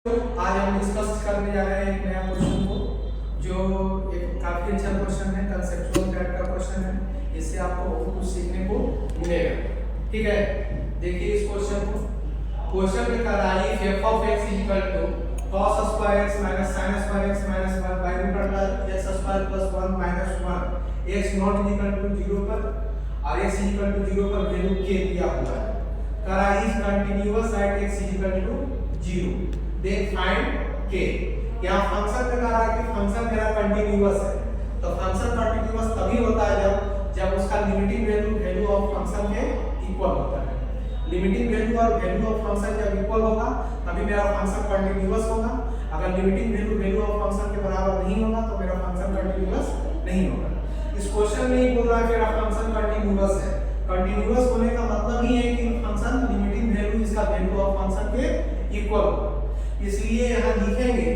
आज हम डिस्कस करने जा रहे हैं एक नया क्वेश्चन को, जो एक काफी अच्छा क्वेश्चन है, कंसेप्चुअल टाइप का क्वेश्चन है। इससे आपको बहुत कुछ सीखने को मिलेगा। ठीक है, देखिए इस क्वेश्चन को। क्वेश्चन में कह रहा है f of x cos square x minus sin square x minus 1 by root under x square plus 1 minus 1 x not equal to 0 पर और x equal to 0 पर वैल्यू k दिया हुआ है। कह रहा है is continuous at x equal to 0। Then find k। यहाँ फंक्शन में कह रहा है कि फंक्शन मेरा कंटीन्यूअस है, तो फंक्शन कंटीन्यूअस तभी होता है जब उसका लिमिटिंग वैल्यू ऑफ फंक्शन के इक्वल होता है। लिमिटिंग वैल्यू और वैल्यू ऑफ फंक्शन जब इक्वल होगा तभी मेरा फंक्शन कंटीन्यूअस होगा। अगर लिमिटिंग वैल्यू ऑफ फंक्शन के बराबर नहीं होगा तो मेरा फंक्शन कंटीन्यूअस नहीं होगा। इस क्वेश्चन में ही बोल रहा है कि मेरा फंक्शन कंटीन्यूअस है। कंटीन्यूअस होने का मतलब ही है कि फंक्शन लिमिटिंग वैल्यू इसका वैल्यू ऑफ फंक्शन के इक्वल होगा। इसलिए यहाँ लिखेंगे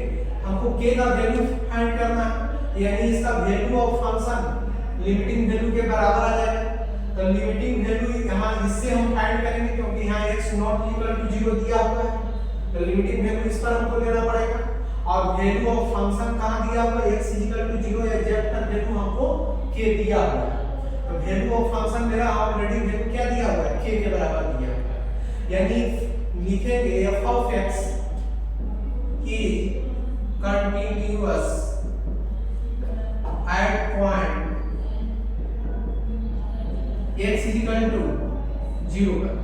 हमको k का वैल्यू फाइंड करना है, यानी इसका value of function limiting value के बराबर आ जाएगा। तो लिमिटिंग वैल्यू यहाँ इससे हम फाइंड करेंगे, क्योंकि यहाँ x नॉट इक्वल टू 0 दिया हुआ है, तो लिमिटिंग वैल्यू इस पर हमको लेना पड़ेगा। और वैल्यू ऑफ फंक्शन कहाँ दिया हुआ है, x equal to 0 exact value हमको k दिया हुआ है। तो वैल्यू ऑफ फंक्शन मेरा ऑलरेडी वैल्यू क्या दिया हुआ है, k के बराबर दिया हुआ है। यानी लिखेंगे f of x is continuous at point x is equal to 0 पर।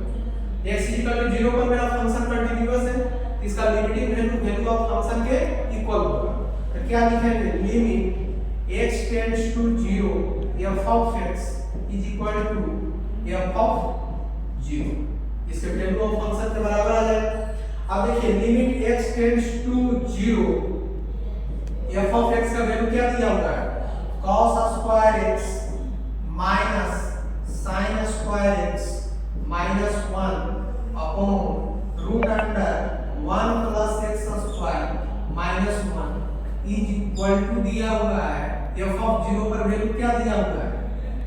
x is equal to 0 पर मेरा फंक्शन कंटीन्यूअस है, इसका लिमिटिंग वैल्यू ऑफ फंक्शन के इक्वल होगा। तो क्या लिखेंगे, limit x tends to 0 f of x is equal to f of 0। इसके वैल्यू ऑफ फंक्शन के बराबर आ जाएगा। अब देखिए limit x tends to 0 f of x का वैल्यू क्या दिया हुआ है, cos square x minus sin square x minus 1 upon root under 1 plus x square minus 1 is equal to दिया हुआ है f of 0 पर वैल्यू क्या दिया हुआ है,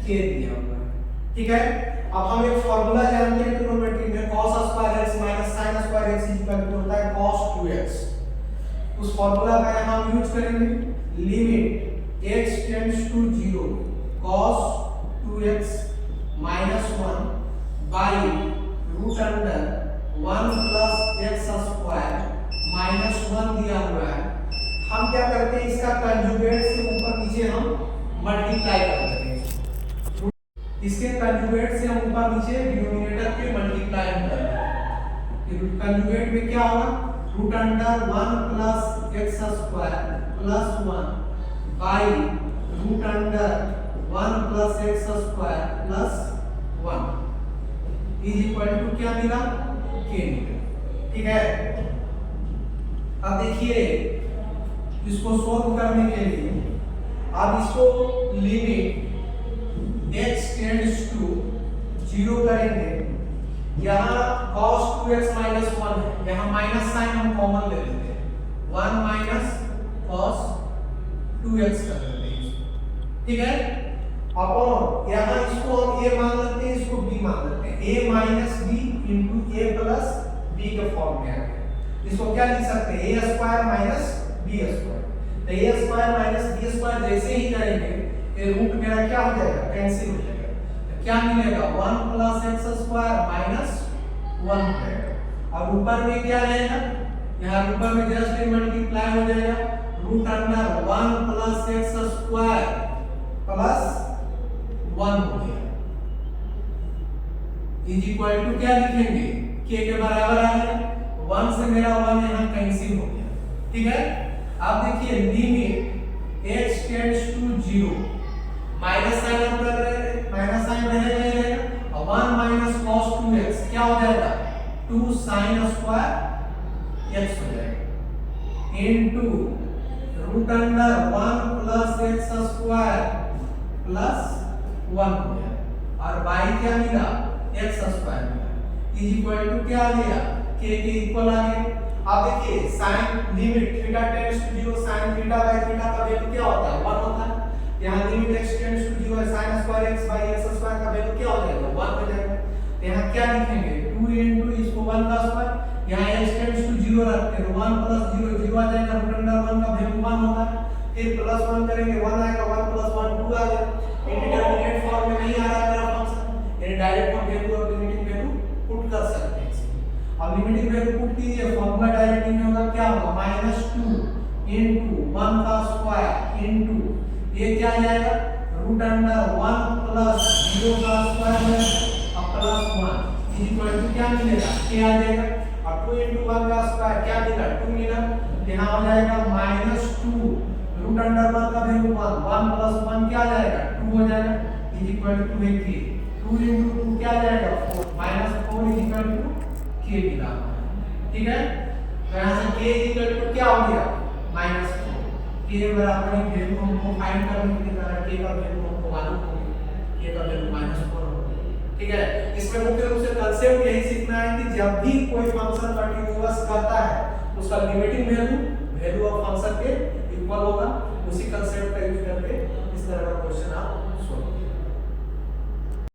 k दिया हुआ है। ठीक है, अब हम एक फार्मूला जानते हैं ट्रिग्नोमेट्री में, cos square x minus sin square x equal to होता है cos 2x। उस फार्मूला का यहां हम यूज करेंगे, limit x tends to 0 cos 2x minus 1 by root under 1 plus x square minus 1 दिया हुआ है। हम क्या करते हैं, इसका कंजुगेट से ऊपर नीचे हम मल्टीप्लाई कर देते हैं। इसके कंजुगेट से हम ऊपर नीचे डिनोमिनेटर के मल्टीप्लाई कर देंगे। कंजुगेट में क्या होगा, root under 1 plus x square plus 1 by root under 1 plus x square plus 1 is equal to क्या मिला, k मिला। ठीक है, अब देखिए इसको सोल्व करने के लिए अब इसको लिमिट x टेंड्स टू 0 करेंगे। यहाँ cos 2x माइनस 1 है, यहाँ माइनस साइन हम कॉमन ले लेते हैं, 1 माइनस cos 2x कर देते हैं। ठीक है, अपॉन यहाँ इसको हम a मान लेते हैं, इसको b मान लेते हैं, a minus b into a plus b के फॉर्म में आ गया। इसको क्या लिख सकते हैं, a square minus b square. तो a square minus b square जैसे ही करेंगे ये रूट मेरा क्या हो जाएगा, कैंसिल हो जाएगा। तो क्या मिलेगा, 1 प्लस x स्क्वायर माइनस 1 रहेगा। अब ऊपर में क्या रहेगा, यहाँ ऊपर में जस्ट मल्टीप्लाई हो जाएगा, root under 1 plus x square plus 1 हो गया इज इक्वल टू क्या लिखेंगे, k के बराबर आ गया। 1 से मेरा 1 यहाँ कैंसिल हो गया। ठीक है, अब देखिए limit x tends to 0 minus sine हम कर रहे हैं, माइनस साइन रहेगा और 1 माइनस cos 2x क्या हो जाएगा, 2 sin स्क्वायर x हो जाएगा into root under 1 plus x square plus 1 हो जाएगा और बाई क्या मिला, x स्क्वायर मिला इज इक्वल टू क्या आ गया, k के इक्वल आ गया। अब देखिए sine limit theta tends to 0 sin theta by theta का वैल्यू क्या होता है, 1 होता है। यहाँ limit x tends to 0 sin square x by x square का वैल्यू क्या हो जाएगा, 1 हो जाएगा। यहाँ क्या लिखेंगे, 2 into इसको 1 का स्क्वायर, यहाँ x टेंड्स टू 0 जीरो रखते हैं 1 प्लस जीरो जीरो आ जाएगा, रूट अंडर 1 का वैल्यू 1 होगा। फिर प्लस 1 करेंगे 1 आएगा, 1 प्लस 1 2 आ जाएगा। इंडिटरमिनेट फॉर्म में नहीं आ रहा है मेरा फंक्शन, यानी डायरेक्ट हम वैल्यू और लिमिटिंग वैल्यू पुट कर सकते हैं इसमें। अब लिमिटिंग वैल्यू पुट कीजिए, फार्मूला डायरेक्ट में होगा क्या होगा -2 into 1 का स्क्वायर into ये क्या आ जाएगा रूट अंडर 1 प्लस 0 का स्क्वायर है अब प्लस 1 इक्वल टू क्या मिलेगा k आ जाएगा। और 2 into 1 का स्क्वायर क्या मिला 2 मिला, यहाँ हो जाएगा -2 रूट अंडर 1 का वैल्यू 1 1 प्लस 1 क्या आ जाएगा 2 हो जाएगा इक्वल टू k 2 into 2 क्या आ जाएगा 4 -4 इक्वल टू k मिला। ठीक है, तो यहाँ से k इक्वल टू क्या हो गया -4। k बराबर ही वैल्यू हमको फाइंड करने के लिए k का वैल्यू हमको मालूम होगी, k का वैल्यू -4 होगा। ठीक है, इसमें मुख्य रूप से कांसेप्ट यही सीखना है कि जब भी कोई फंक्शन कंटीन्यूअस करता है उसका लिमिटिंग वैल्यू ऑफ फंक्शन के इक्वल होगा। उसी कांसेप्ट